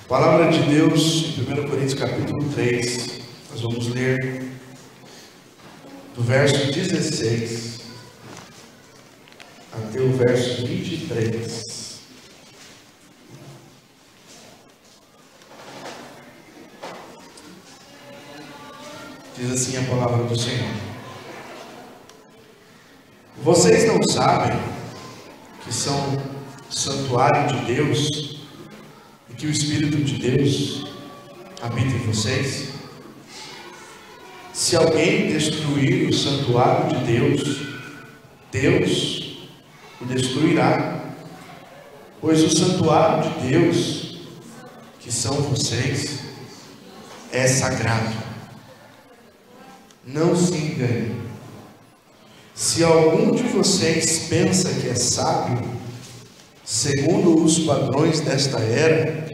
Palavra de Deus em 1 Coríntios capítulo 3, nós vamos ler do verso 16 até o verso 23. Diz assim a palavra do Senhor: Vocês não sabem que são santuário de Deus e que o Espírito de Deus habita em vocês? Se alguém destruir o santuário de Deus, Deus o destruirá, pois o santuário de Deus, que são vocês, é sagrado. Não se engane. Se algum de vocês pensa que é sábio, segundo os padrões desta era,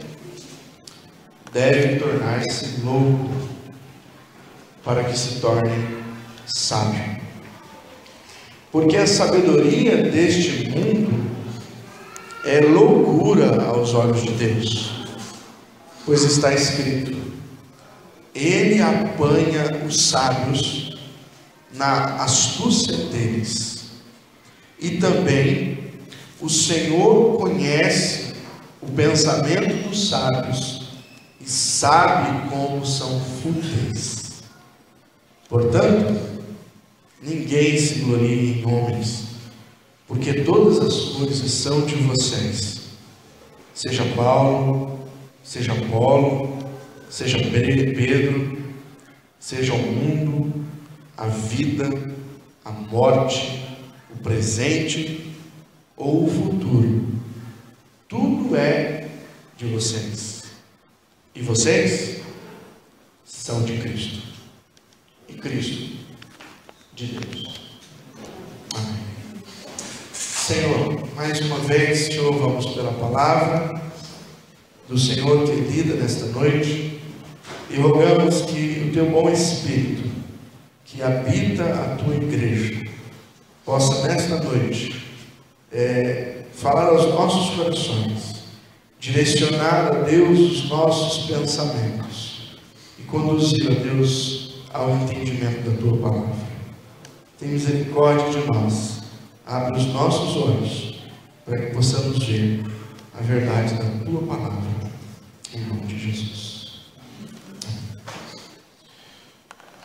deve tornar-se louco, para que se torne sábio. Porque a sabedoria deste mundo é loucura aos olhos de Deus, pois está escrito: Ele apanha os sábios na astúcia deles. E também o Senhor conhece o pensamento dos sábios e sabe como são fúteis. Portanto, ninguém se glorie em homens, porque todas as coisas são de vocês. Seja Paulo, seja Apolo, seja Pedro, seja o mundo, a vida, a morte, o presente ou o futuro, tudo é de vocês. E vocês são de Cristo, e Cristo de Deus. Amém. Senhor, mais uma vez te louvamos pela palavra do Senhor que é lida nesta noite, e rogamos que o teu bom Espírito, que habita a tua igreja, possa nesta noite falar aos nossos corações, direcionar a Deus os nossos pensamentos e conduzir a Deus ao entendimento da tua palavra. Tem misericórdia de nós, abre os nossos olhos para que possamos ver a verdade da tua palavra, em nome de Jesus.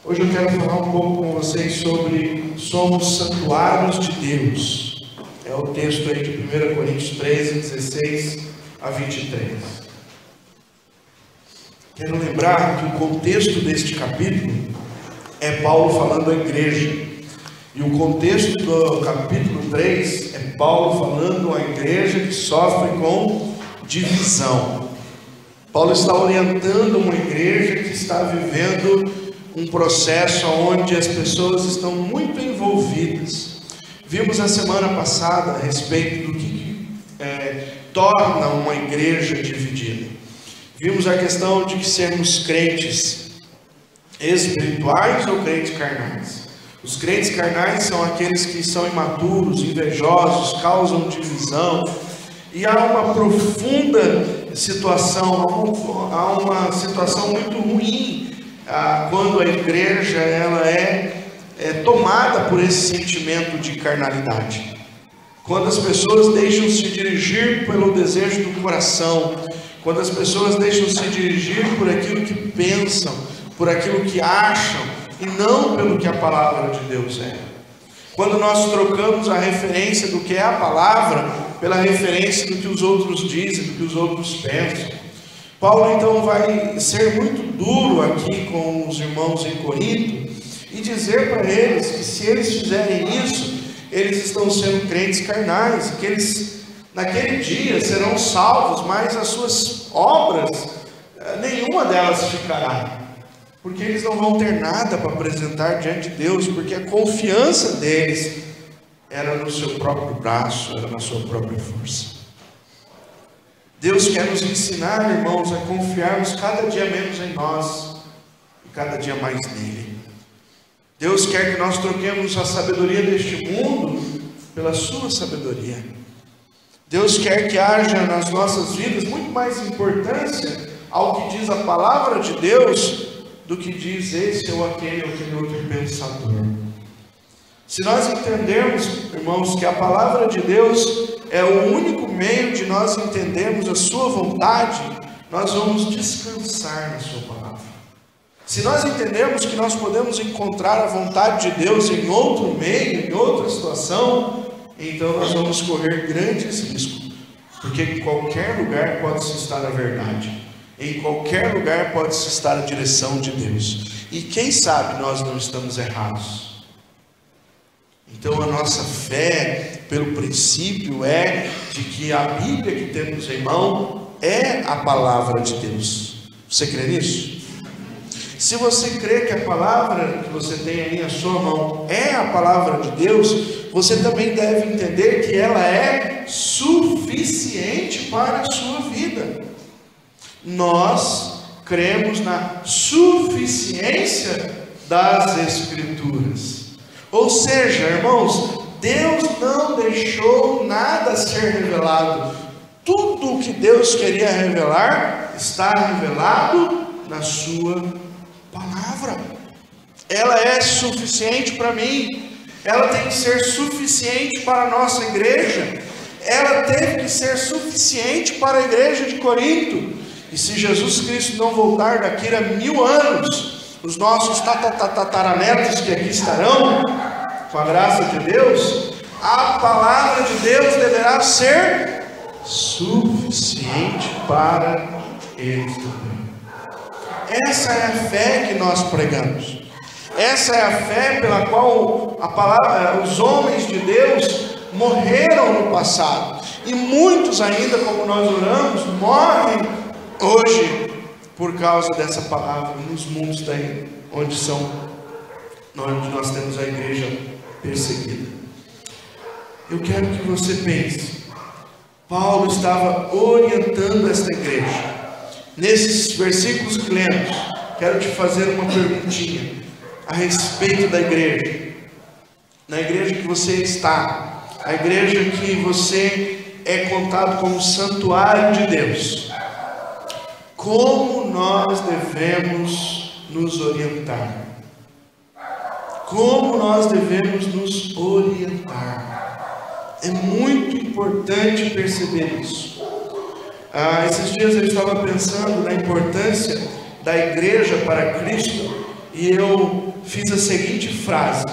Hoje eu quero falar um pouco com vocês sobre somos santuários de Deus. É o texto aí de 1 Coríntios 13, 16 a 23. Quero lembrar que o contexto deste capítulo é Paulo falando à igreja. E o contexto do capítulo 3 é Paulo falando à igreja que sofre com divisão. Paulo está orientando uma igreja que está vivendo um processo onde as pessoas estão muito envolvidas. Vimos a semana passada a respeito do que torna uma igreja dividida. Vimos a questão de que sermos crentes espirituais ou crentes carnais. Os crentes carnais são aqueles que são imaturos, invejosos, causam divisão. E há uma profunda situação, há uma situação muito ruim quando a igreja ela é tomada por esse sentimento de carnalidade. Quando as pessoas deixam se dirigir pelo desejo do coração, quando as pessoas deixam se dirigir por aquilo que pensam, por aquilo que acham, e não pelo que a palavra de Deus é. Quando nós trocamos a referência do que é a palavra pela referência do que os outros dizem, do que os outros pensam. Paulo então vai ser muito duro aqui com os irmãos em Corinto e dizer para eles que se eles fizerem isso, eles estão sendo crentes carnais, que eles naquele dia serão salvos, mas as suas obras, nenhuma delas ficará, porque eles não vão ter nada para apresentar diante de Deus, porque a confiança deles era no seu próprio braço, era na sua própria força. Deus quer nos ensinar, irmãos, a confiarmos cada dia menos em nós e cada dia mais nele. Deus quer que nós troquemos a sabedoria deste mundo pela sua sabedoria. Deus quer que haja nas nossas vidas muito mais importância ao que diz a palavra de Deus do que diz esse ou aquele outro pensador. Se nós entendermos, irmãos, que a palavra de Deus é o único meio de nós entendermos a sua vontade, nós vamos descansar na sua palavra. Se nós entendermos que nós podemos encontrar a vontade de Deus em outro meio, em outra situação, então nós vamos correr grandes riscos, porque em qualquer lugar pode-se estar a verdade, em qualquer lugar pode-se estar a direção de Deus, e quem sabe nós não estamos errados. Então a nossa fé, pelo princípio, é de que a Bíblia que temos em mão é a palavra de Deus. Você crê nisso? Se você crê que a palavra que você tem aí na sua mão é a palavra de Deus, você também deve entender que ela é suficiente para a sua vida. Nós cremos na suficiência das Escrituras. Ou seja, irmãos, Deus não deixou nada ser revelado. Tudo o que Deus queria revelar está revelado na sua palavra. Ela é suficiente para mim. Ela tem que ser suficiente para a nossa igreja. Ela teve que ser suficiente para a igreja de Corinto. E se Jesus Cristo não voltar daqui a 1000 anos, os nossos tataranetos que aqui estarão, com a graça de Deus, a palavra de Deus deverá ser suficiente para eles também. Essa é a fé que nós pregamos. Essa é a fé pela qual os homens de Deus morreram no passado. E muitos ainda, como nós oramos, morrem hoje por causa dessa palavra, nos mundos daí, onde nós temos a igreja perseguida. Eu quero que você pense, Paulo estava orientando esta igreja. Nesses versículos que lemos, quero te fazer uma perguntinha a respeito da igreja. Na igreja que você está, a igreja que você é contado como santuário de Deus. Como nós devemos nos orientar? Como nós devemos nos orientar? É muito importante perceber isso. Esses dias eu estava pensando na importância da igreja para Cristo e eu fiz a seguinte frase: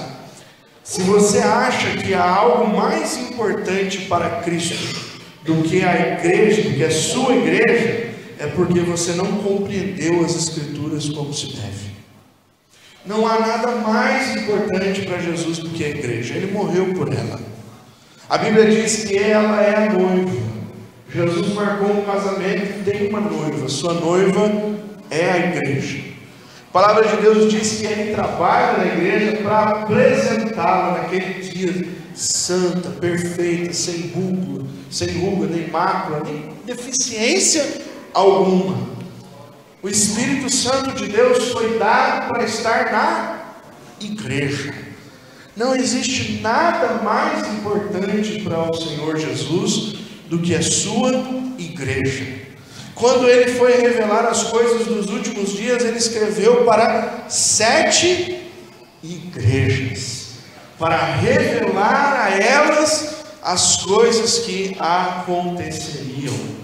se você acha que há algo mais importante para Cristo do que a igreja, do que a sua igreja, é porque você não compreendeu as Escrituras como se deve. Não há nada mais importante para Jesus do que a igreja. Ele morreu por ela. A Bíblia diz que ela é a noiva. Jesus marcou um casamento e tem uma noiva. Sua noiva é a igreja. A palavra de Deus diz que Ele trabalha na igreja para apresentá-la naquele dia santa, perfeita, sem ruga, nem mácula, nem deficiência alguma. O Espírito Santo de Deus foi dado para estar na igreja. Não existe nada mais importante para o Senhor Jesus do que a sua igreja. Quando Ele foi revelar as coisas dos últimos dias, Ele escreveu para 7 igrejas, para revelar a elas as coisas que aconteceriam.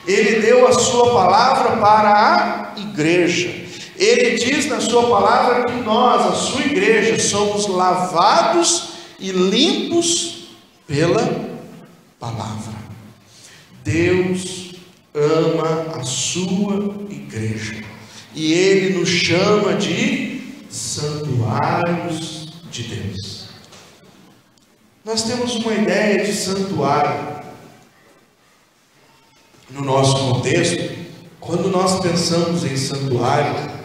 Ele deu a sua palavra para a igreja. Ele diz na sua palavra que nós, a sua igreja, somos lavados e limpos pela palavra. Deus ama a sua igreja e Ele nos chama de santuários de Deus. Nós temos uma ideia de santuário no nosso contexto. Quando nós pensamos em santuário,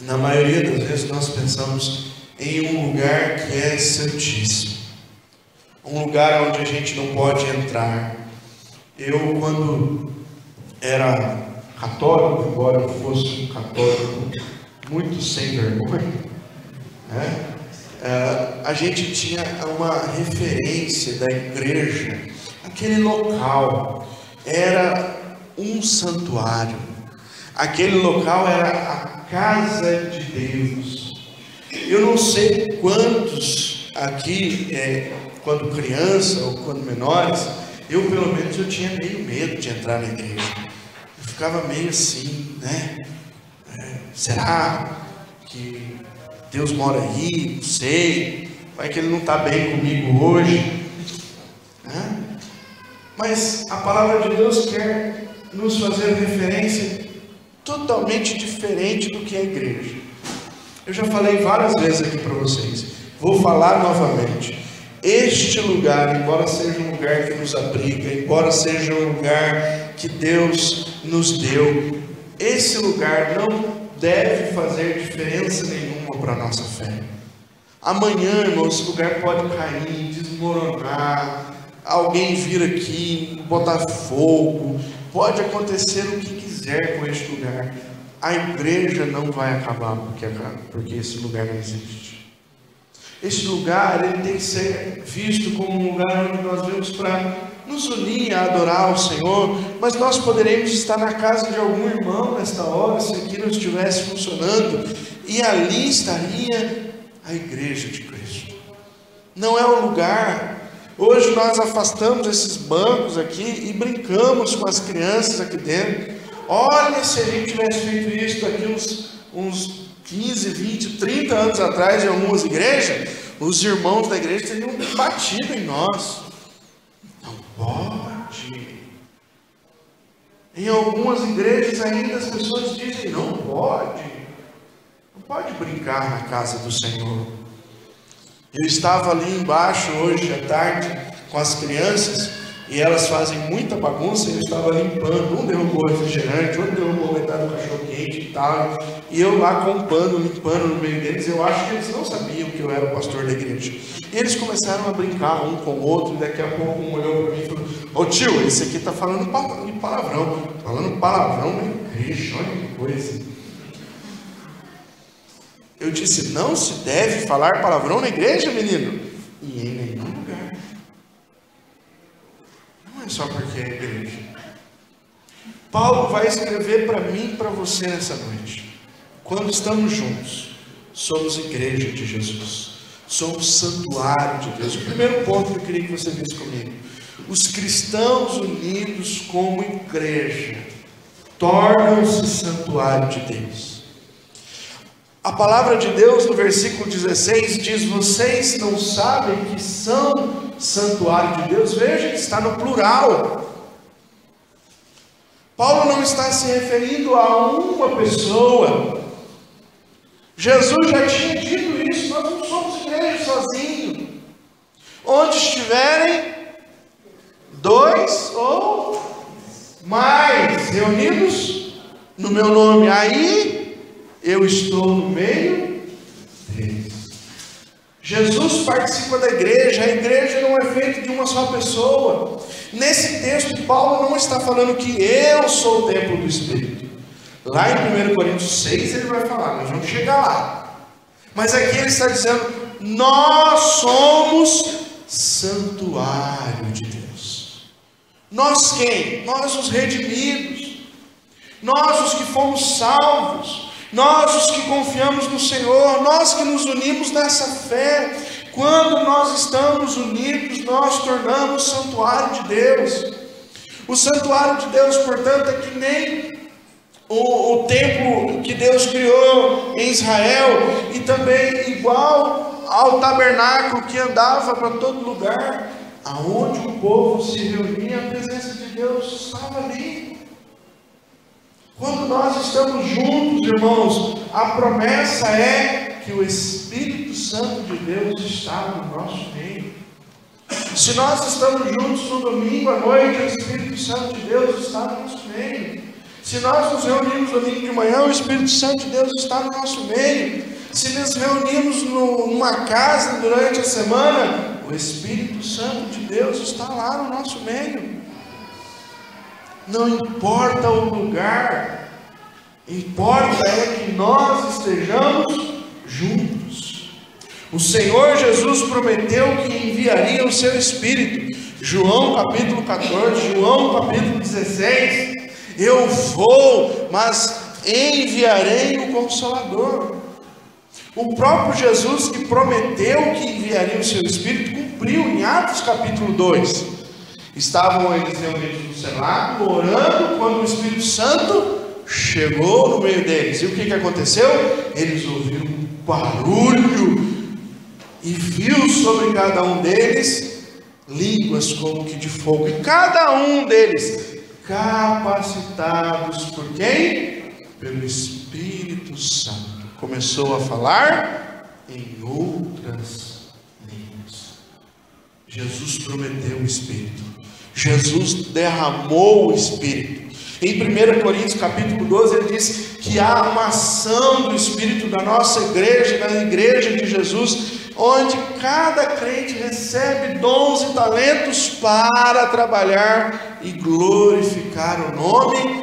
na maioria das vezes nós pensamos em um lugar que é santíssimo, um lugar onde a gente não pode entrar. Eu, quando era católico, embora eu fosse um católico muito sem vergonha, né? A gente tinha uma referência da igreja. Aquele local era um santuário. Aquele local era a casa de Deus. Eu não sei quantos aqui, quando criança ou quando menores, eu pelo menos eu tinha meio medo de entrar na igreja. Eu ficava meio assim, né? Será que Deus mora aí? Não sei. Vai que Ele não está bem comigo hoje, né? Mas a palavra de Deus quer nos fazer referência totalmente diferente do que é a igreja. Eu já falei várias vezes aqui para vocês, vou falar novamente. Este lugar, embora seja um lugar que nos abriga, embora seja um lugar que Deus nos deu, esse lugar não deve fazer diferença nenhuma para a nossa fé. Amanhã, irmão, esse lugar pode cair, desmoronar, alguém vir aqui, botar fogo, pode acontecer o que quiser com este lugar. A igreja não vai acabar porque esse lugar não existe. Esse lugar, ele tem que ser visto como um lugar onde nós vemos para nos unir a adorar o Senhor, mas nós poderemos estar na casa de algum irmão nesta hora, se aqui não estivesse funcionando, e ali estaria a igreja de Cristo. Não é um lugar. Hoje nós afastamos esses bancos aqui e brincamos com as crianças aqui dentro. Olha, se a gente tivesse feito isso daqui uns 15, 20, 30 anos atrás em algumas igrejas, os irmãos da igreja teriam batido em nós. Não pode. Em algumas igrejas ainda as pessoas dizem, não pode brincar na casa do Senhor. Eu estava ali embaixo hoje à tarde com as crianças e elas fazem muita bagunça. Eu estava limpando, um derrubou o refrigerante, outro derrubou metade do cachorro quente e tal, e eu lá com um pano, limpando no meio deles. Eu acho que eles não sabiam que eu era o pastor da igreja, e eles começaram a brincar um com o outro, e daqui a pouco um olhou para mim e falou, ô tio, esse aqui está falando palavrão, na igreja, olha que coisa. Eu disse, não se deve falar palavrão na igreja, menino, e em nenhum lugar. Não é só porque é igreja. Paulo vai escrever para mim e para você nessa noite. Quando estamos juntos, somos igreja de Jesus, somos santuário de Deus. O primeiro ponto que eu queria que você visse comigo: os cristãos unidos como igreja tornam-se santuário de Deus. A palavra de Deus no versículo 16 diz, vocês não sabem que são santuário de Deus? Veja que está no plural. Paulo não está se referindo a uma pessoa. Jesus já tinha dito isso, nós não somos igreja sozinhos. Onde estiverem dois ou mais reunidos no meu nome, aí eu estou no meio deles. Jesus participa da igreja. A igreja não é feita de uma só pessoa. Nesse texto, Paulo não está falando que eu sou o templo do Espírito. Lá em 1 Coríntios 6 ele vai falar, nós vamos chegar lá. Mas aqui ele está dizendo, nós somos santuário de Deus. Nós quem? Nós os redimidos, nós os que fomos salvos, nós os que confiamos no Senhor, nós que nos unimos nessa fé. Quando nós estamos unidos, nós tornamos santuário de Deus. O santuário de Deus, portanto, é que nem o templo que Deus criou em Israel, e também igual ao tabernáculo que andava para todo lugar, aonde o povo se reunia, a presença de Deus estava ali. Quando nós estamos juntos, irmãos, a promessa é que o Espírito Santo de Deus está no nosso meio. Se nós estamos juntos no domingo à noite, o Espírito Santo de Deus está no nosso meio. Se nós nos reunimos no domingo de manhã, o Espírito Santo de Deus está no nosso meio. Se nos reunimos numa casa durante a semana, o Espírito Santo de Deus está lá no nosso meio. Não importa o lugar, importa é que nós estejamos juntos. O Senhor Jesus prometeu que enviaria o seu Espírito. João capítulo 14, João capítulo 16. Eu vou, mas enviarei o Consolador. O próprio Jesus, que prometeu que enviaria o seu Espírito, cumpriu em Atos capítulo 2. Estavam eles reunidos no cenáculo, orando, quando o Espírito Santo chegou no meio deles. E o que aconteceu? Eles ouviram um barulho e viu sobre cada um deles línguas como que de fogo. E cada um deles capacitados por quem? Pelo Espírito Santo. Começou a falar em outras línguas. Jesus prometeu o Espírito. Jesus derramou o Espírito. Em 1 Coríntios capítulo 12 ele diz que há uma ação do Espírito na nossa igreja, na igreja de Jesus, onde cada crente recebe dons e talentos para trabalhar e glorificar o nome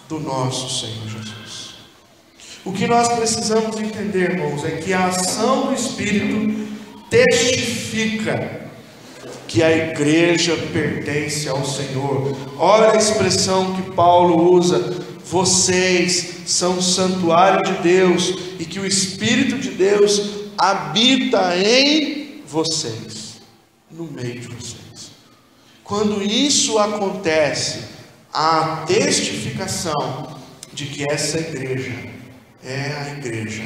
do nosso Senhor Jesus. O que nós precisamos entender, irmãos, é que a ação do Espírito testifica que a igreja pertence ao Senhor. Olha a expressão que Paulo usa: vocês são o santuário de Deus e que o Espírito de Deus habita em vocês, no meio de vocês. Quando isso acontece, há a testificação de que essa igreja é a igreja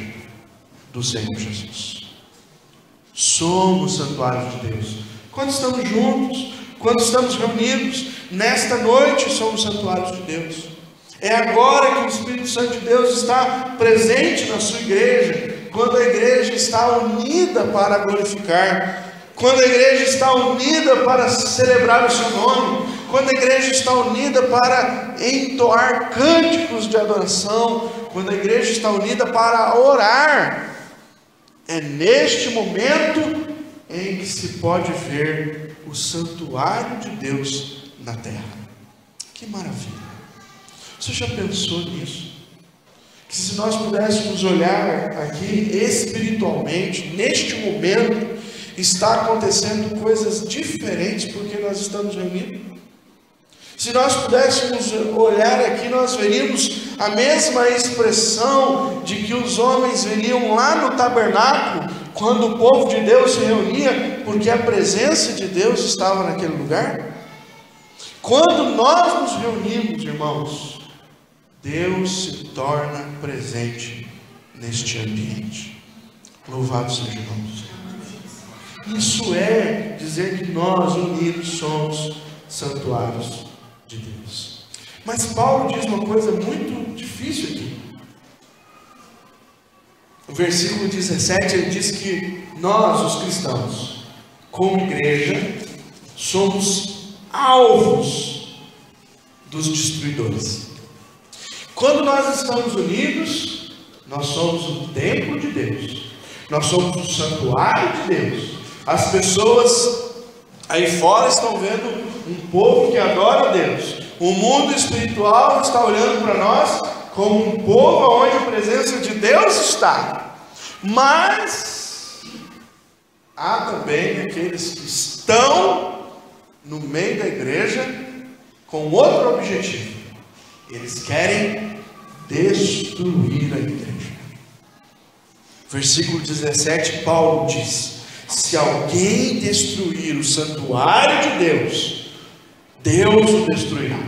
do Senhor Jesus. Somos santuário de Deus. Quando estamos juntos, quando estamos reunidos, nesta noite somos santuários de Deus. É agora que o Espírito Santo de Deus está presente na sua igreja, quando a igreja está unida para glorificar, quando a igreja está unida para celebrar o seu nome, quando a igreja está unida para entoar cânticos de adoração, quando a igreja está unida para orar. É neste momento em que se pode ver o santuário de Deus na terra. Que maravilha! Você já pensou nisso? Que se nós pudéssemos olhar aqui espiritualmente, neste momento, está acontecendo coisas diferentes porque nós estamos reunidos. Se nós pudéssemos olhar aqui, nós veríamos a mesma expressão de que os homens veriam lá no tabernáculo, quando o povo de Deus se reunia, porque a presença de Deus estava naquele lugar. Quando nós nos reunimos, irmãos, Deus se torna presente neste ambiente. Louvado seja o nome do Senhor. Isso é dizer que nós unidos somos santuários de Deus. Mas Paulo diz uma coisa muito difícil aqui. No versículo 17 ele diz que nós, os cristãos, como igreja, somos alvos dos destruidores. Quando nós estamos unidos, nós somos o templo de Deus, nós somos o santuário de Deus. As pessoas aí fora estão vendo um povo que adora a Deus. O mundo espiritual está olhando para nós como um povo onde a presença de Deus está. Mas há também aqueles que estão no meio da igreja com outro objetivo. Eles querem destruir a igreja. Versículo 17, Paulo diz: se alguém destruir o santuário de Deus, Deus o destruirá.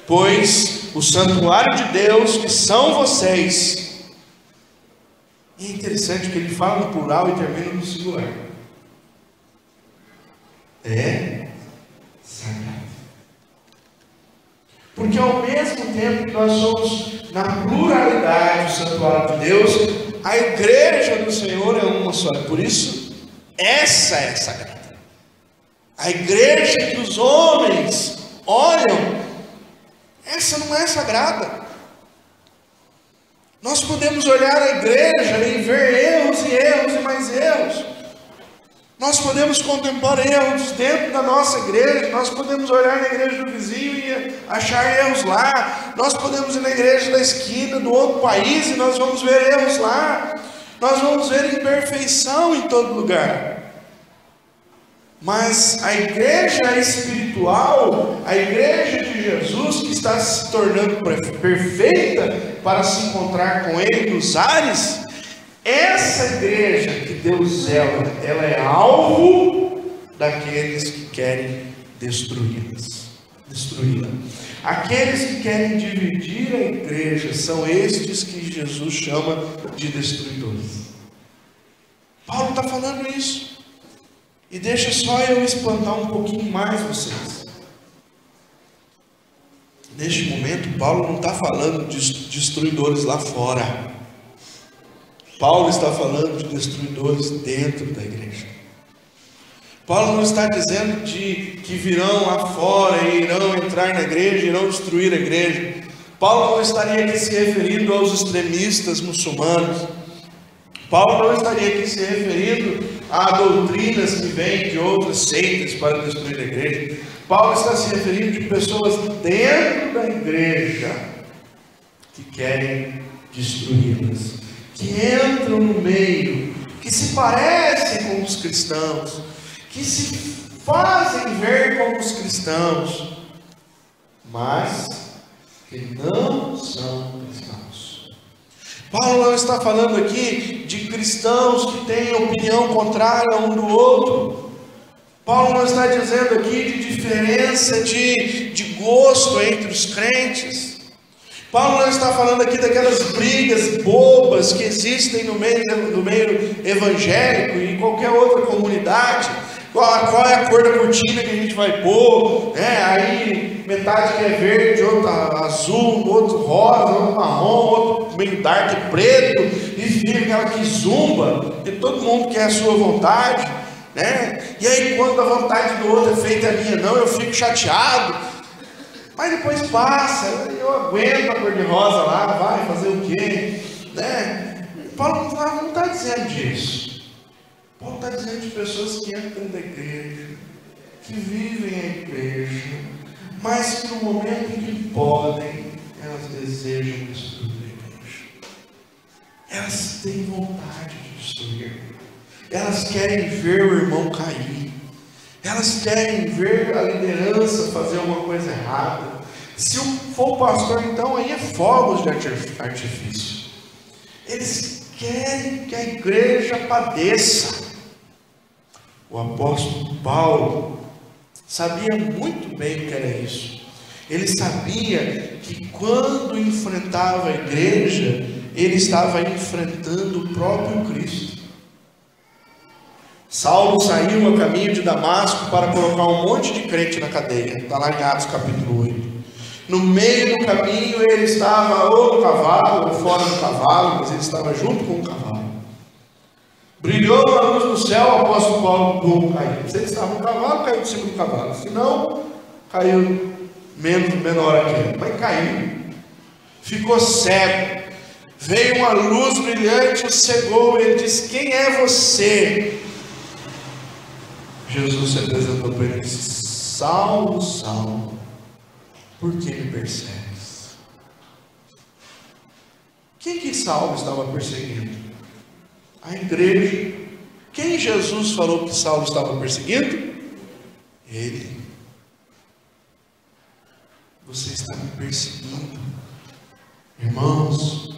Pois o santuário de Deus, que são vocês. E é interessante que ele fala no plural e termina no singular. É sagrado. Porque ao mesmo tempo que nós somos na pluralidade do santuário de Deus, a igreja do Senhor é uma só. Por isso, essa é sagrada. A igreja que os homens olham, essa não é sagrada. Nós podemos olhar a igreja e ver erros e mais erros. Nós podemos contemplar erros dentro da nossa igreja. Nós podemos olhar na igreja do vizinho e achar erros lá. Nós podemos ir na igreja da esquina do outro país e nós vamos ver erros lá. Nós vamos ver imperfeição em todo lugar. Mas a igreja espiritual, a igreja de Jesus, que está se tornando perfeita, para se encontrar com Ele nos ares, essa igreja que Deus ela é alvo daqueles que querem destruí-la. Aqueles que querem dividir a igreja são estes que Jesus chama de destruidores. Paulo está falando isso. E deixa só eu espantar um pouquinho mais vocês. Neste momento, Paulo não está falando de destruidores lá fora. Paulo está falando de destruidores dentro da igreja. Paulo não está dizendo que virão lá fora e irão entrar na igreja e irão destruir a igreja. Paulo não estaria aqui se referindo aos extremistas muçulmanos. Paulo não estaria aqui se referindo a doutrinas que vêm de outras seitas para destruir a igreja. Paulo está se referindo de pessoas dentro da igreja que querem destruí-las, que entram no meio, que se parecem com os cristãos, que se fazem ver como os cristãos, mas que não são cristãos. Paulo não está falando aqui de cristãos que têm opinião contrária um do outro. Paulo não está dizendo aqui de diferença de gosto entre os crentes. Paulo não está falando aqui daquelas brigas bobas que existem no meio evangélico e em qualquer outra comunidade. Qual é a cor da cortina que a gente vai pôr, né? Aí metade que é verde, outro azul, outro rosa, outro marrom, outro meio dark preto, e fica aquela que zumba, e todo mundo quer a sua vontade, né? E aí quando a vontade do outro é feita a minha não, eu fico chateado, mas depois passa, eu aguento a cor de rosa lá, vai fazer o quê, né? Paulo não está dizendo disso. Paulo está dizendo de pessoas que entram da igreja, que vivem a igreja, mas que no momento em que podem, elas desejam destruir a igreja. Elas têm vontade de destruir. Elas querem ver o irmão cair. Elas querem ver a liderança fazer uma coisa errada. Se for o pastor, então aí é fogos de artifício. Eles querem que a igreja padeça. O apóstolo Paulo sabia muito bem o que era isso. Ele sabia que quando enfrentava a igreja, ele estava enfrentando o próprio Cristo. Saulo saiu a caminho de Damasco para colocar um monte de crente na cadeia. Está lá em Atos capítulo 8. No meio do caminho ele estava ou no cavalo ou fora do cavalo, mas ele estava junto com o cavalo. Brilhou a luz do céu, o apóstolo Paulo caiu. Se ele estava no cavalo, caiu de cima do cavalo. Se não, caiu menor aqui. Mas caiu. Ficou cego. Veio uma luz brilhante, o cegou. Ele disse: quem é você? Jesus se apresentou para ele e disse: Saulo, Saulo, por que me persegues? Quem que Saulo estava perseguindo? A igreja. Quem Jesus falou que Saulo estava perseguindo? Ele. Você está me perseguindo. Irmãos,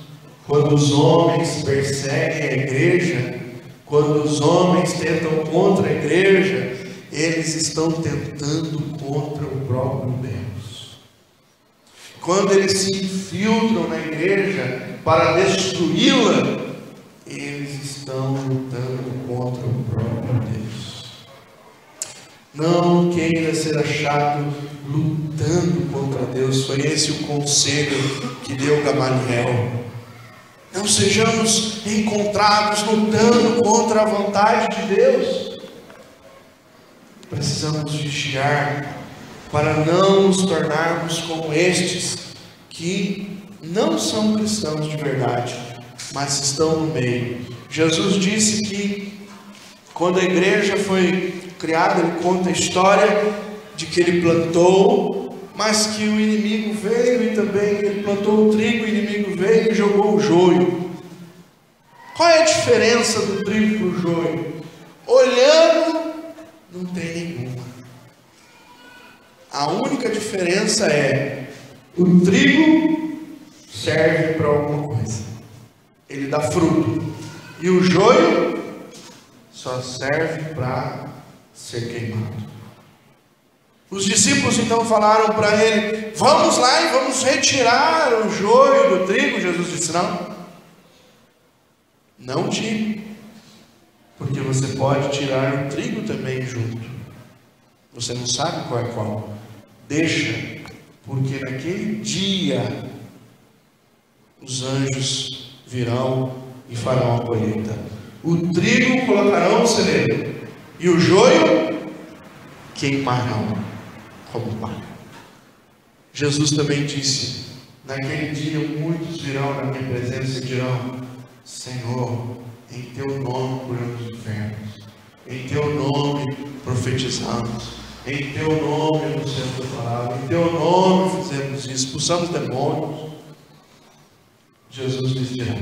quando os homens perseguem a igreja, quando os homens tentam contra a igreja, eles estão tentando contra o próprio Deus. Quando eles se infiltram na igreja para destruí-la, eles estão lutando contra o próprio Deus. Não queira ser achado lutando contra Deus. Foi esse o conselho que deu Gamaliel. Não sejamos encontrados lutando contra a vontade de Deus. Precisamos vigiar para não nos tornarmos como estes que não são cristãos de verdade, mas estão no meio. Jesus disse que quando a igreja foi criada, ele conta a história de que ele plantou, mas que o inimigo veio e também ele plantou o trigo, o inimigo veio e jogou o joio. Qual é a diferença do trigo para o joio? Olhando, não tem nenhuma. A única diferença é: o trigo serve para alguma coisa, ele dá fruto, e o joio só serve para ser queimado. Os discípulos então falaram para ele: vamos lá e vamos retirar o joio do trigo. Jesus disse: não tire, porque você pode tirar o trigo também junto. Você não sabe qual é qual. Deixa, porque naquele dia os anjos virão e farão a colheita. O trigo colocarão no celeiro, e o joio queimarão como palha. Jesus também disse: naquele dia muitos virão na minha presença e dirão: Senhor, em teu nome curamos enfermos, em teu nome profetizamos, em teu nome anunciamos a palavra, em teu nome fizemos isso, expulsamos demônios. Jesus lhes dirá: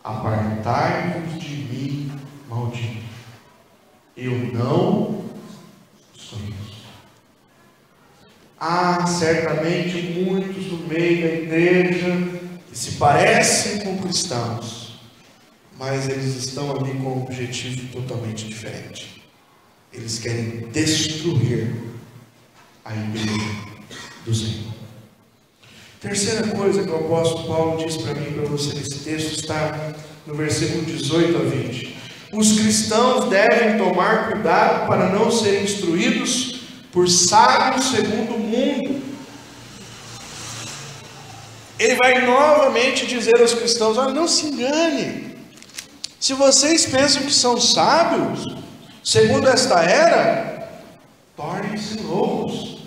apartai-vos de mim, maldito, eu não sou isso. Há certamente muitos no meio da igreja que se parecem com cristãos, mas eles estão ali com um objetivo totalmente diferente. Eles querem destruir a igreja do Senhor. Terceira coisa que o apóstolo Paulo diz para mim e para você nesse texto está no versículo 18 a 20. Os cristãos devem tomar cuidado para não serem instruídos por sábios segundo o mundo. Ele vai novamente dizer aos cristãos: olha, não se engane. Se vocês pensam que são sábios, segundo esta era, tornem-se loucos.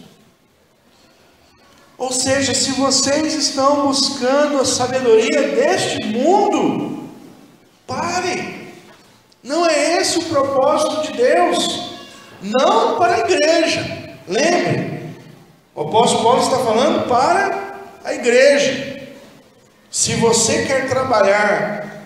Ou seja, se vocês estão buscando a sabedoria deste mundo, parem. Não é esse o propósito de Deus, não para a igreja. Lembre, o apóstolo Paulo está falando para a igreja. Se você quer trabalhar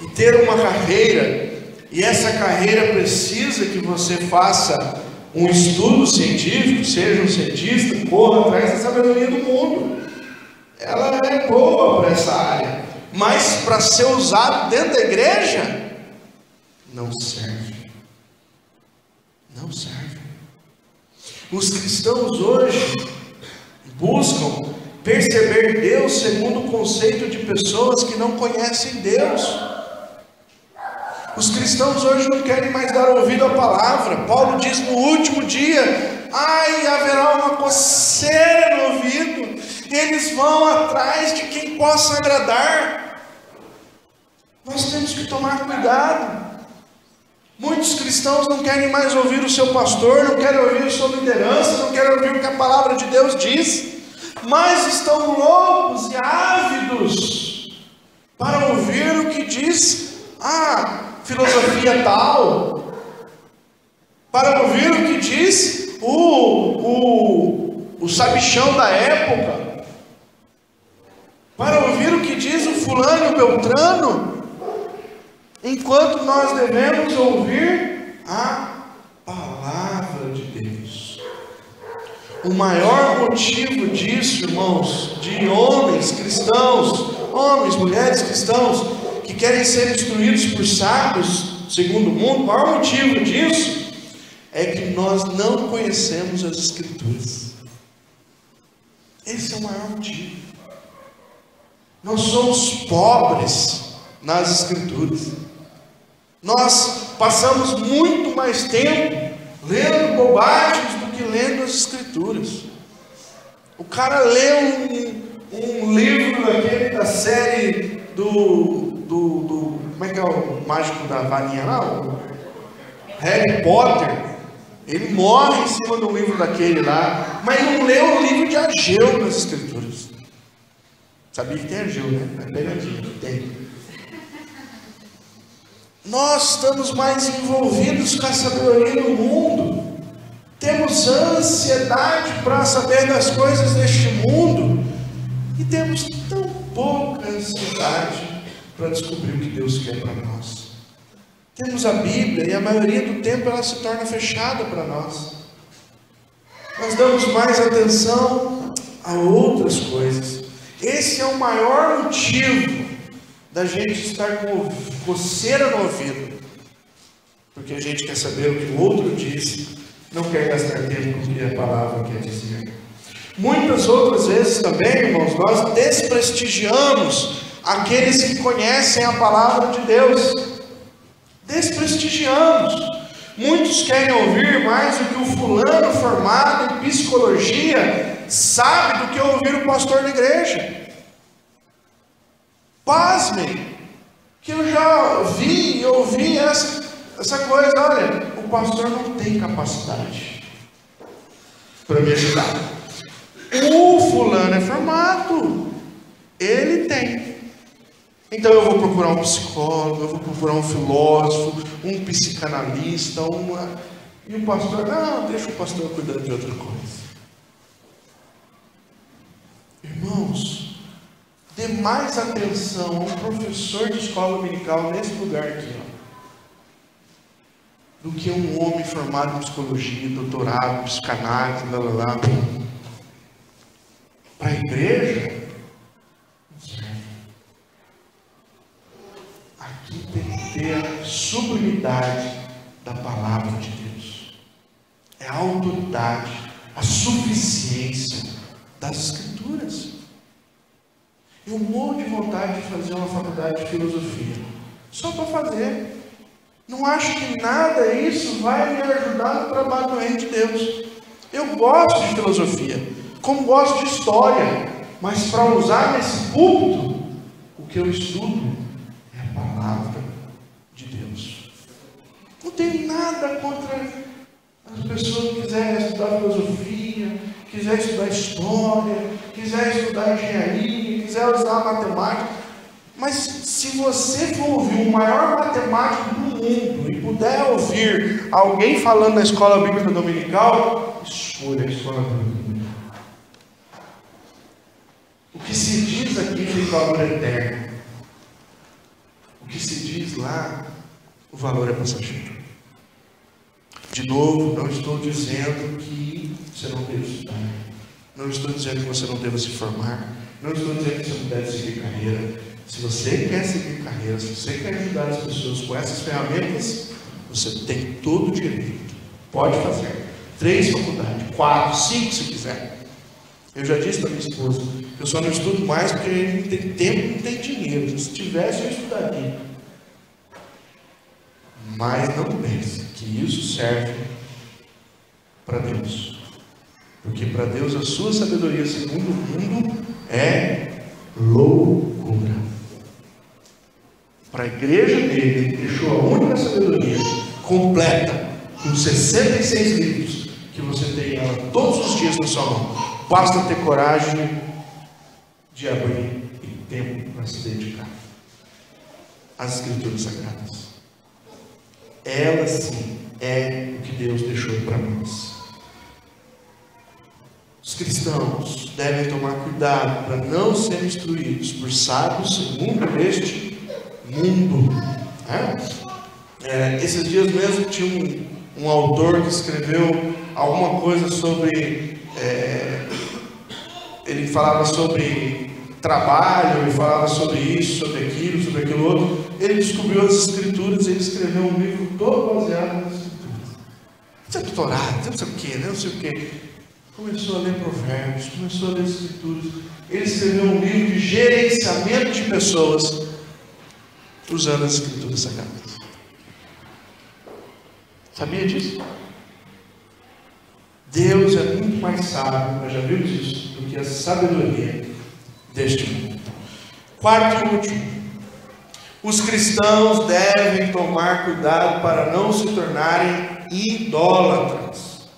e ter uma carreira, e essa carreira precisa que você faça um estudo científico, seja um cientista, corra atrás da sabedoria do mundo. Ela é boa para essa área, mas para ser usado dentro da igreja, não serve. Não serve. Os cristãos hoje buscam perceber Deus segundo o conceito de pessoas que não conhecem Deus. Os cristãos hoje não querem mais dar ouvido à palavra. Paulo diz no último dia: ai, haverá uma coceira no ouvido. Eles vão atrás de quem possa agradar. Nós temos que tomar cuidado. Muitos cristãos não querem mais ouvir o seu pastor, não querem ouvir a sua liderança, não querem ouvir o que a palavra de Deus diz, mas estão loucos e ávidos para ouvir o que diz filosofia tal, para ouvir o que diz o sabichão da época, para ouvir o que diz o fulano e o beltrano, enquanto nós devemos ouvir a palavra de Deus. O maior motivo disso, irmãos, de homens cristãos, homens, mulheres cristãos, que querem ser instruídos por sábios, segundo o mundo, o maior motivo disso é que nós não conhecemos as Escrituras. Esse é o maior motivo. Nós somos pobres nas Escrituras. Nós passamos muito mais tempo lendo bobagens do que lendo as Escrituras. O cara lê um livro daquele da série do como é que é o mágico da varinha lá? O Harry Potter. Ele morre em cima de um livro daquele lá, mas não leu o livro de Ageu nas Escrituras. Sabia que tem Ageu, né? É pegadinha, tem. Nós estamos mais envolvidos com a sabedoria do mundo. Temos ansiedade para saber das coisas deste mundo e temos tão pouca ansiedade para descobrir o que Deus quer para nós. Temos a Bíblia e a maioria do tempo ela se torna fechada para nós. Nós damos mais atenção a outras coisas. Esse é o maior motivo da gente estar com coceira no ouvido, porque a gente quer saber o que o outro diz, não quer gastar tempo com o que a palavra quer dizer. Muitas outras vezes também, irmãos, nós desprestigiamos aqueles que conhecem a palavra de Deus. Desprestigiamos. Muitos querem ouvir mais do que o fulano formado em psicologia sabe do que ouvir o pastor da igreja. Pasmem, que eu já vi e ouvi essa coisa. Olha, o pastor não tem capacidade para me ajudar. O fulano é formado, ele tem. Então eu vou procurar um psicólogo, eu vou procurar um filósofo, um psicanalista, e o pastor, não, deixa o pastor cuidando de outra coisa. Irmãos, dê mais atenção a um professor de escola dominical nesse lugar aqui, do que um homem formado em psicologia, doutorado, psicanálise, blá. Para a igreja, não serve. Aqui tem que ter a sublimidade da palavra de Deus. É a autoridade, a suficiência das Escrituras. Eu morro de vontade de fazer uma faculdade de filosofia, só para fazer. Não acho que nada isso vai me ajudar no trabalho do reino de Deus. Eu gosto de filosofia, como gosto de história, mas para usar nesse púlpito, o que eu estudo é a palavra de Deus. Não tenho nada contra as pessoas que quiserem estudar filosofia, quiserem estudar história, quiserem estudar engenharia, quiserem usar matemática, mas se você for ouvir o maior matemático do mundo e puder ouvir alguém falando na escola bíblica dominical, escolha a escola bíblica dominical. O que se diz aqui tem valor eterno. O que se diz lá, o valor é passageiro. De novo, não estou dizendo que você não deve estudar. Não estou dizendo que você não deva se formar. Não estou dizendo que você não deve seguir carreira. Se você quer seguir carreira, se você quer ajudar as pessoas com essas ferramentas, você tem todo o direito. Pode fazer. 3 faculdades, 4, 5 se quiser. Eu já disse para minha esposa, eu só não estudo mais porque não tem tempo, não tem dinheiro. Se tivesse, eu estudaria. Mas não pense que isso serve para Deus. Porque para Deus a sua sabedoria, segundo o mundo, é loucura. Para a igreja dele, ele deixou a única sabedoria completa, com 66 livros, que você tem ela todos os dias na sua mão. Basta ter coragem de abrir e tempo para se dedicar às Escrituras Sagradas. Ela sim é o que Deus deixou para nós. Os cristãos devem tomar cuidado para não serem instruídos por sábios segundo este mundo. Esses dias mesmo tinha um autor que escreveu alguma coisa sobre... ele falava sobre trabalho, ele falava sobre isso, sobre aquilo outro. Ele descobriu as Escrituras e ele escreveu um livro todo baseado nas Escrituras. Isso é doutorado, não sei o que, não sei o que. Começou a ler provérbios, começou a ler Escrituras. Ele escreveu um livro de gerenciamento de pessoas usando as Escrituras Sagradas. Sabia disso? Deus é muito mais sábio, nós já vimos isso, do que a sabedoria deste mundo. Quarto e último, os cristãos devem tomar cuidado para não se tornarem idólatras.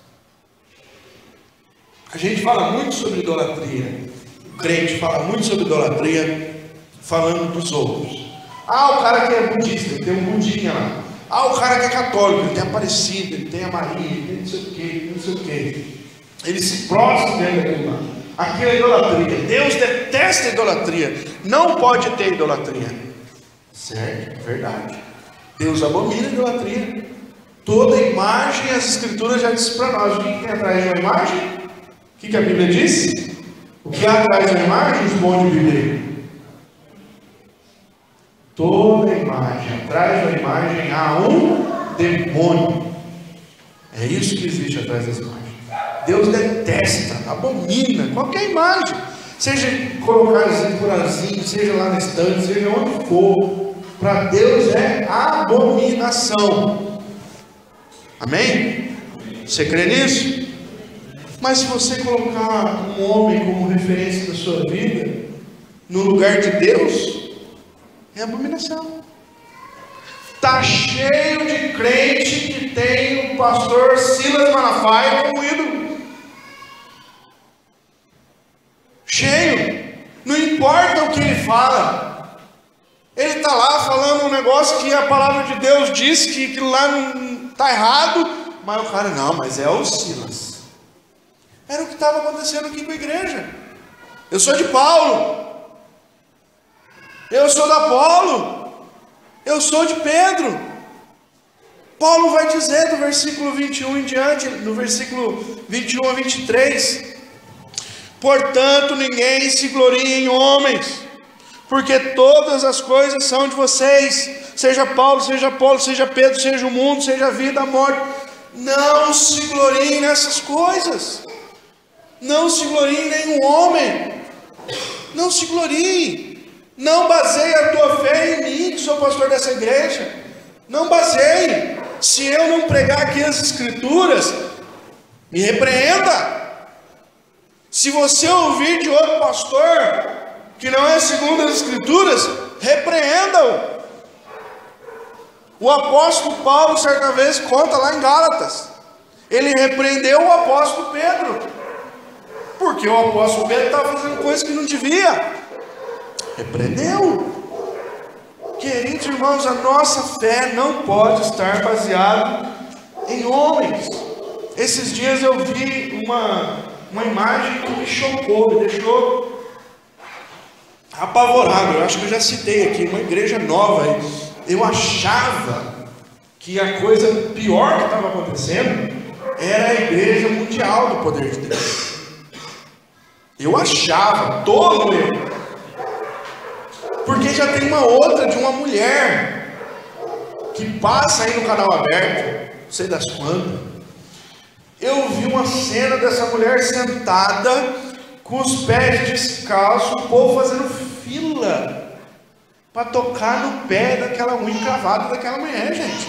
A gente fala muito sobre idolatria, o crente fala muito sobre idolatria, falando dos outros. O cara que é budista, ele tem um budinha lá. O cara que é católico, ele tem Aparecida, ele tem a Maria, ele tem não sei o que, não sei o que. Ele se prostra dentro daquilo lá. Aquilo é idolatria. Deus detesta a idolatria. Não pode ter idolatria. Certo? Verdade. Deus abomina a idolatria. Toda imagem, as Escrituras já dizem para nós. O que tem atrás de uma imagem? O que a Bíblia diz? O que há atrás da imagem? Os bons de viver. Toda imagem, atrás da imagem há um demônio. É isso que existe atrás das imagens. Deus detesta, abomina qualquer imagem, seja colocar em curazinho, seja lá na estante, seja onde for. Para Deus é abominação. Amém? Você crê nisso? Mas se você colocar um homem como referência da sua vida, no lugar de Deus, é abominação. Está cheio de crente que tem o pastor Silas Malafaia como ídolo. Cheio. Não importa o que ele fala. Ele está lá falando um negócio que a palavra de Deus diz que aquilo lá não está errado. Mas o cara, não, mas é o Silas. Era o que estava acontecendo aqui com a igreja. Eu sou de Paulo. Eu sou da Apolo. Eu sou de Pedro. Paulo vai dizer do versículo 21 em diante, no versículo 21 a 23. Portanto, ninguém se glorie em homens, porque todas as coisas são de vocês. Seja Paulo, seja Apolo, seja Pedro, seja o mundo, seja a vida, a morte. Não se glorie nessas coisas. Não se glorie em nenhum homem. Não se glorie. Não baseie a tua fé em mim, que sou pastor dessa igreja. Não baseie. Se eu não pregar aqui as escrituras, me repreenda. Se você ouvir de outro pastor que não é segundo as escrituras, repreenda-o. O apóstolo Paulo certa vez conta lá em Gálatas, ele repreendeu o apóstolo Pedro, porque o apóstolo Pedro estava fazendo coisas que não devia. Repreendeu. Queridos irmãos, a nossa fé não pode estar baseada em homens. Esses dias eu vi uma imagem que me chocou, me deixou apavorado. Eu acho que eu já citei aqui, uma igreja nova. Eu achava que a coisa pior que estava acontecendo era a igreja mundial do poder de Deus. Eu achava, tolo eu. Porque já tem uma outra de uma mulher que passa aí no canal aberto, não sei das quantas. Eu vi uma cena dessa mulher sentada com os pés descalços, o povo fazendo fila para tocar no pé daquela unha cravada daquela mulher, gente.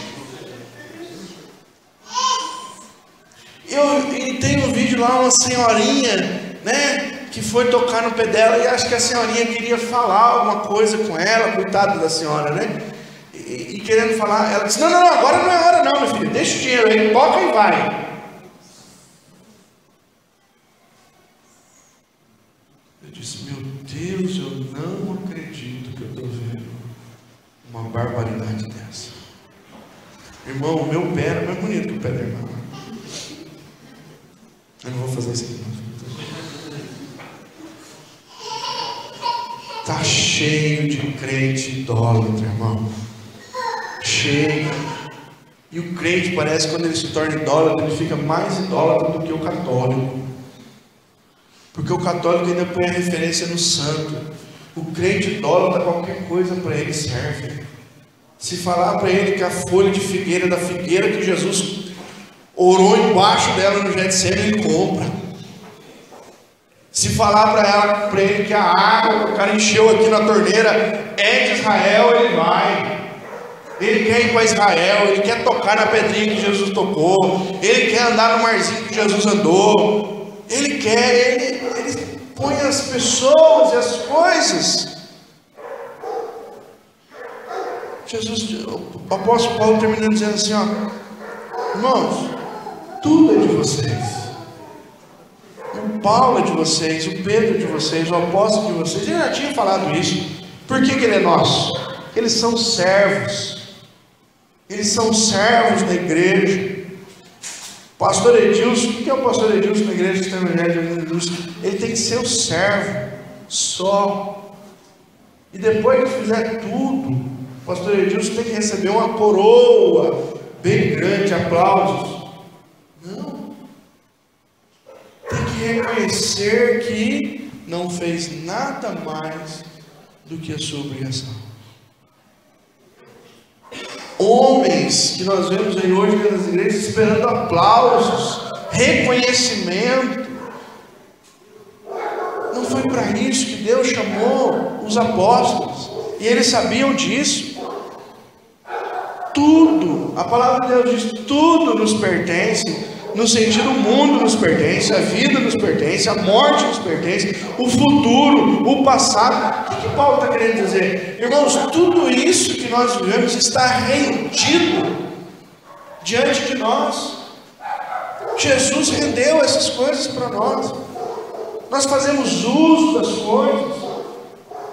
E tem um vídeo lá, uma senhorinha, né, que foi tocar no pé dela, e acho que a senhorinha queria falar alguma coisa com ela, coitada da senhora, né? E querendo falar, ela disse, não, agora não é hora não, meu filho, deixa o dinheiro aí, toca e vai. Eu disse, meu Deus, eu não acredito que eu estou vendo uma barbaridade dessa. Irmão, o meu pé era mais bonito que o pé da irmã. Eu não vou fazer isso aqui não. Está cheio de crente idólatra, irmão. Cheio. E o crente parece que quando ele se torna idólatra, ele fica mais idólatra do que o católico. Porque o católico ainda põe a referência no santo. O crente idólatra, qualquer coisa para ele serve. Se falar para ele que a folha de figueira da figueira que Jesus orou embaixo dela no Getsemane, ele compra. Se falar para ele que a água que o cara encheu aqui na torneira é de Israel, ele vai. Ele quer ir para Israel, ele quer tocar na pedrinha que Jesus tocou, ele quer andar no marzinho que Jesus andou, ele põe as pessoas e as coisas. O apóstolo Paulo terminando dizendo assim, ó, irmãos, tudo é de vocês. O Paulo é de vocês, o Pedro é de vocês, o apóstolo é de vocês. Ele já tinha falado isso. Por que ele é nosso? Eles são servos. Eles são servos da igreja. Pastor Edilson, o que é o pastor Edilson na igreja do Evangelho de Edilson? Ele tem que ser o servo só. E depois que fizer tudo, o pastor Edilson tem que receber uma coroa bem grande, aplausos. Não. Tem que reconhecer que não fez nada mais do que a sua obrigação. Homens que nós vemos aí hoje nas igrejas esperando aplausos, reconhecimento. Não foi para isso que Deus chamou os apóstolos, e eles sabiam disso. Tudo, a palavra de Deus diz, tudo nos pertence, no sentido, o mundo nos pertence, a vida nos pertence, a morte nos pertence, o futuro, o passado. O que Paulo está querendo dizer? Irmãos, tudo isso que nós vivemos está rendido diante de nós. Jesus rendeu essas coisas para nós. Nós fazemos uso das coisas.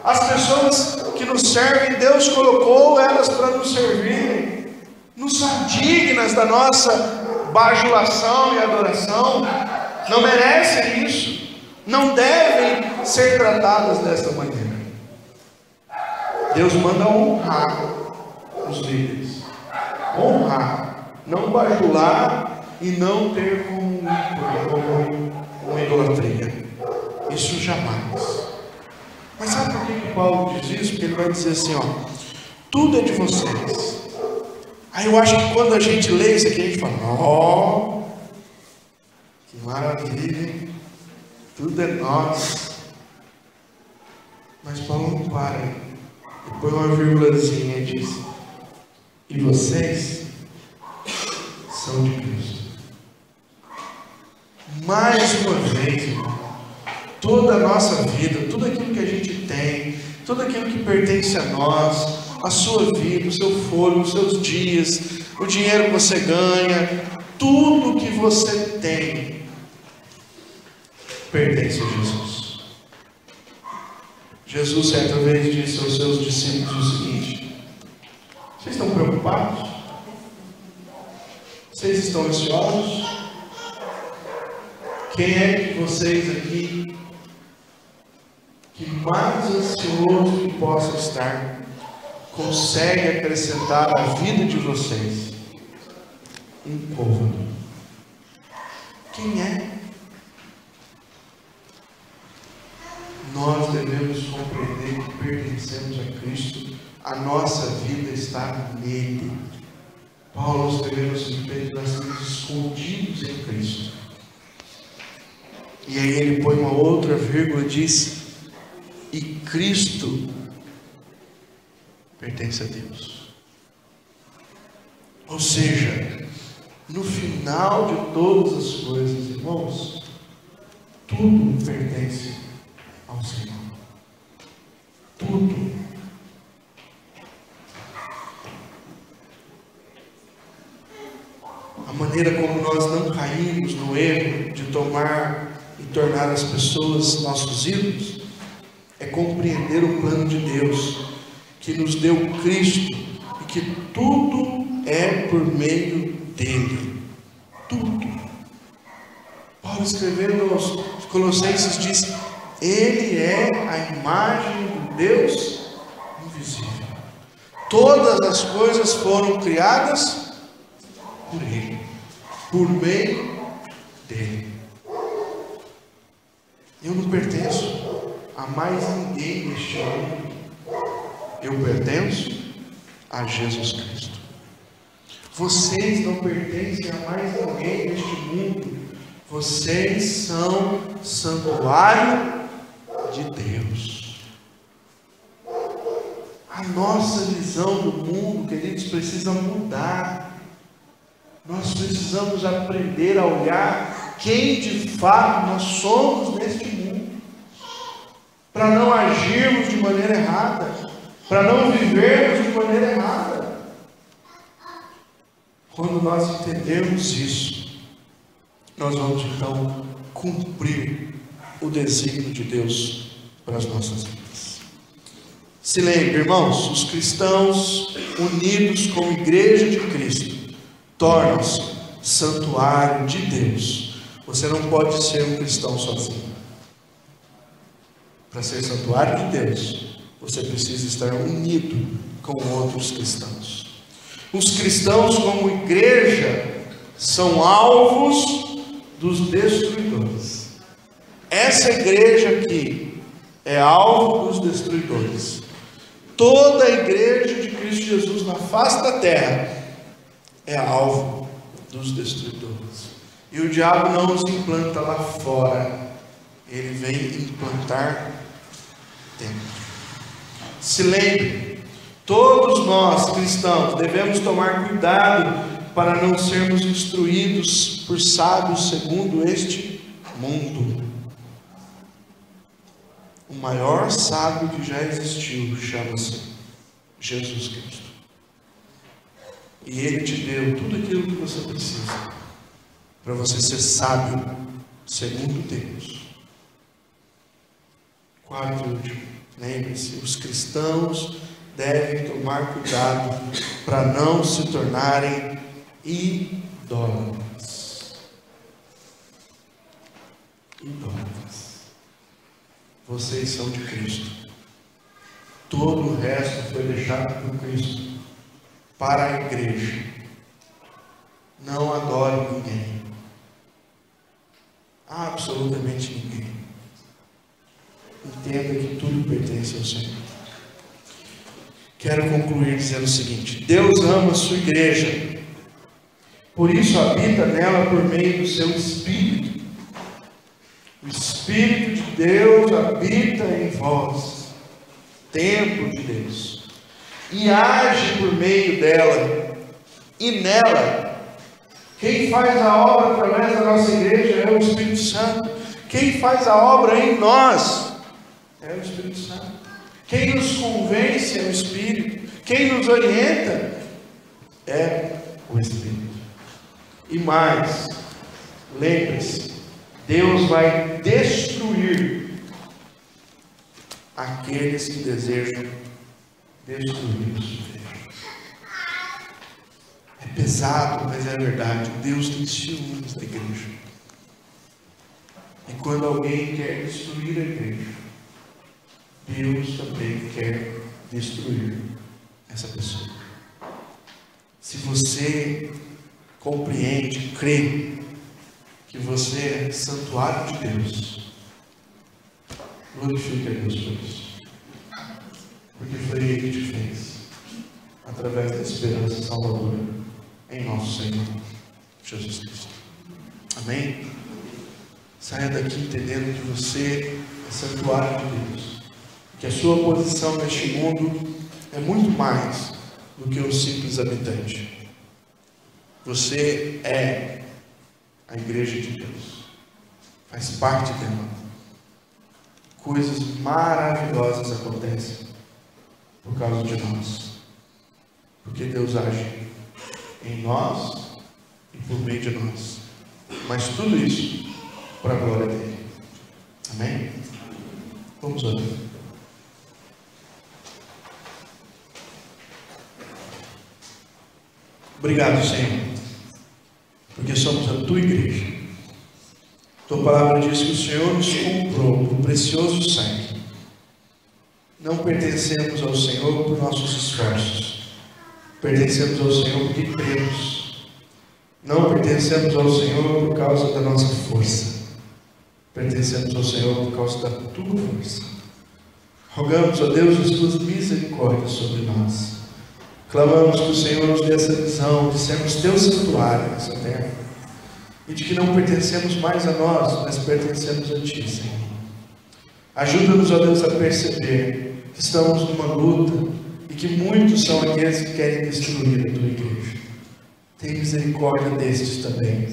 As pessoas que nos servem, Deus colocou elas para nos servirem. Não são dignas da nossa bajulação e adoração, não merecem isso, não devem ser tratadas desta maneira. Deus manda honrar os líderes, honrar, não bajular e não ter como uma idolatria, isso jamais. Mas sabe por que Paulo diz isso? Porque ele vai dizer assim, ó, tudo é de vocês. Aí eu acho que quando a gente lê isso aqui, a gente fala, ó, que maravilha, hein? Tudo é nosso. Mas Paulo não para, e põe uma vírgulazinha e diz, e vocês são de Cristo. Mais uma vez, irmão, toda a nossa vida, tudo aquilo que a gente tem, tudo aquilo que pertence a nós, a sua vida, o seu fôlego, os seus dias, o dinheiro que você ganha, tudo que você tem pertence a Jesus. Jesus certa vez disse aos seus discípulos o seguinte: vocês estão preocupados? Vocês estão ansiosos? Quem é de vocês aqui que mais ansioso que possa estar consegue acrescentar à vida de vocês um côvado? Quem é? Nós devemos compreender que pertencemos a Cristo, a nossa vida está nele. Paulo escreveu que nós estamos escondidos em Cristo. E aí ele põe uma outra vírgula e diz, e Cristo pertence a Deus. Ou seja, no final de todas as coisas, irmãos, tudo pertence ao Senhor. Tudo. A maneira como nós não caímos no erro de tomar e tornar as pessoas nossos ídolos é compreender o plano de Deus, que nos deu Cristo e que tudo é por meio dele. Tudo. Paulo escrevendo aos Colossenses diz, ele é a imagem do Deus invisível. Todas as coisas foram criadas por ele, por meio dele. Eu não pertenço a mais ninguém neste mundo. Eu pertenço a Jesus Cristo. Vocês não pertencem a mais ninguém neste mundo. Vocês são santuário de Deus. A nossa visão do mundo, queridos, precisa mudar. Nós precisamos aprender a olhar quem de fato nós somos neste mundo, para não agirmos de maneira errada, para não vivermos de maneira errada. Quando nós entendermos isso, nós vamos então cumprir o desígnio de Deus para as nossas vidas. Se lembre, irmãos, os cristãos unidos como igreja de Cristo tornam-se santuário de Deus. Você não pode ser um cristão sozinho. Para ser santuário de Deus, você precisa estar unido com outros cristãos. Os cristãos como igreja são alvos dos destruidores. Essa igreja aqui é alvo dos destruidores. Toda a igreja de Cristo Jesus na face da terra é alvo dos destruidores. E o diabo não os implanta lá fora, ele vem implantar dentro. Se lembre, todos nós cristãos devemos tomar cuidado para não sermos instruídos por sábios segundo este mundo. O maior sábio que já existiu chama-se Jesus Cristo. E Ele te deu tudo aquilo que você precisa para você ser sábio segundo Deus. Quarto e último, lembre-se, os cristãos devem tomar cuidado para não se tornarem idólatras. Idólatras. Vocês são de Cristo. Todo o resto foi deixado por Cristo para a igreja. Não adore ninguém. Absolutamente ninguém. Entenda que tudo pertence ao Senhor. Quero concluir dizendo o seguinte: Deus ama a sua igreja, por isso habita nela por meio do seu Espírito. O Espírito de Deus habita em vós, templo de Deus, e age por meio dela, e nela. Quem faz a obra através da nossa igreja é o Espírito Santo. Quem faz a obra em nós é o Espírito Santo. Quem nos convence é o Espírito. Quem nos orienta é o Espírito. E mais, lembre-se, Deus vai destruir aqueles que desejam destruir os filhos. É pesado, mas é verdade. Deus tem ciúmes da igreja. E quando alguém quer destruir a igreja, Deus também quer destruir essa pessoa. Se você compreende, crê que você é santuário de Deus, glorifique a Deus por isso, porque foi Ele que te fez, através da esperança salvadora em nosso Senhor Jesus Cristo. Amém? Saia daqui entendendo que você é santuário de Deus, que a sua posição neste mundo é muito mais do que um simples habitante. Você é a igreja de Deus, faz parte dela. Coisas maravilhosas acontecem por causa de nós, porque Deus age em nós e por meio de nós, mas tudo isso para a glória dele. Amém? Vamos orar. Obrigado, Senhor, porque somos a tua igreja. Tua palavra diz que o Senhor nos comprou por precioso sangue. Não pertencemos ao Senhor por nossos esforços, pertencemos ao Senhor porque cremos. Não pertencemos ao Senhor por causa da nossa força, pertencemos ao Senhor por causa da tua força. Rogamos a Deus as tuas misericórdias sobre nós. Clamamos que o Senhor nos dê essa visão de sermos teu santuário nessa terra, e de que não pertencemos mais a nós, mas pertencemos a ti, Senhor. Ajuda-nos, ó Deus, a perceber que estamos numa luta e que muitos são aqueles que querem destruir a tua igreja. Tem misericórdia destes também.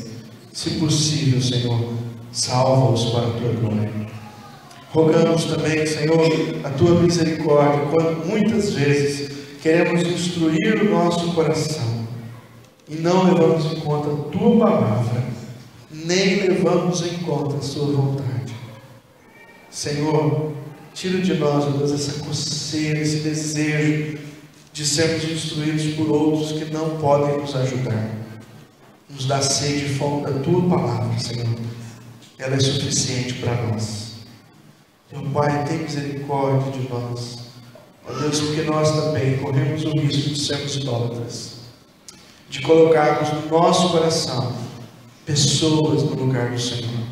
Se possível, Senhor, salva-os para a tua glória. Rogamos também, Senhor, a tua misericórdia, quando muitas vezes queremos instruir o nosso coração e não levamos em conta a tua palavra, nem levamos em conta a sua vontade. Senhor, tira de nós, ó Deus, essa coceira, esse desejo de sermos instruídos por outros que não podem nos ajudar. Nos dá sede e fome da tua palavra, Senhor. Ela é suficiente para nós. Meu Pai, tem misericórdia de nós, ó Deus, porque nós também corremos o risco de sermos idólatras, de colocarmos no nosso coração pessoas no lugar do Senhor,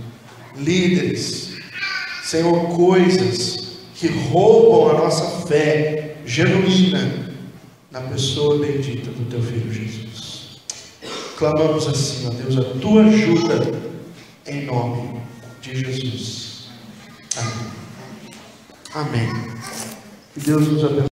líderes, Senhor, coisas que roubam a nossa fé genuína na pessoa bendita do teu Filho Jesus. Clamamos assim, ó Deus, a tua ajuda em nome de Jesus. Amém. Amém. Que Deus nos abençoe.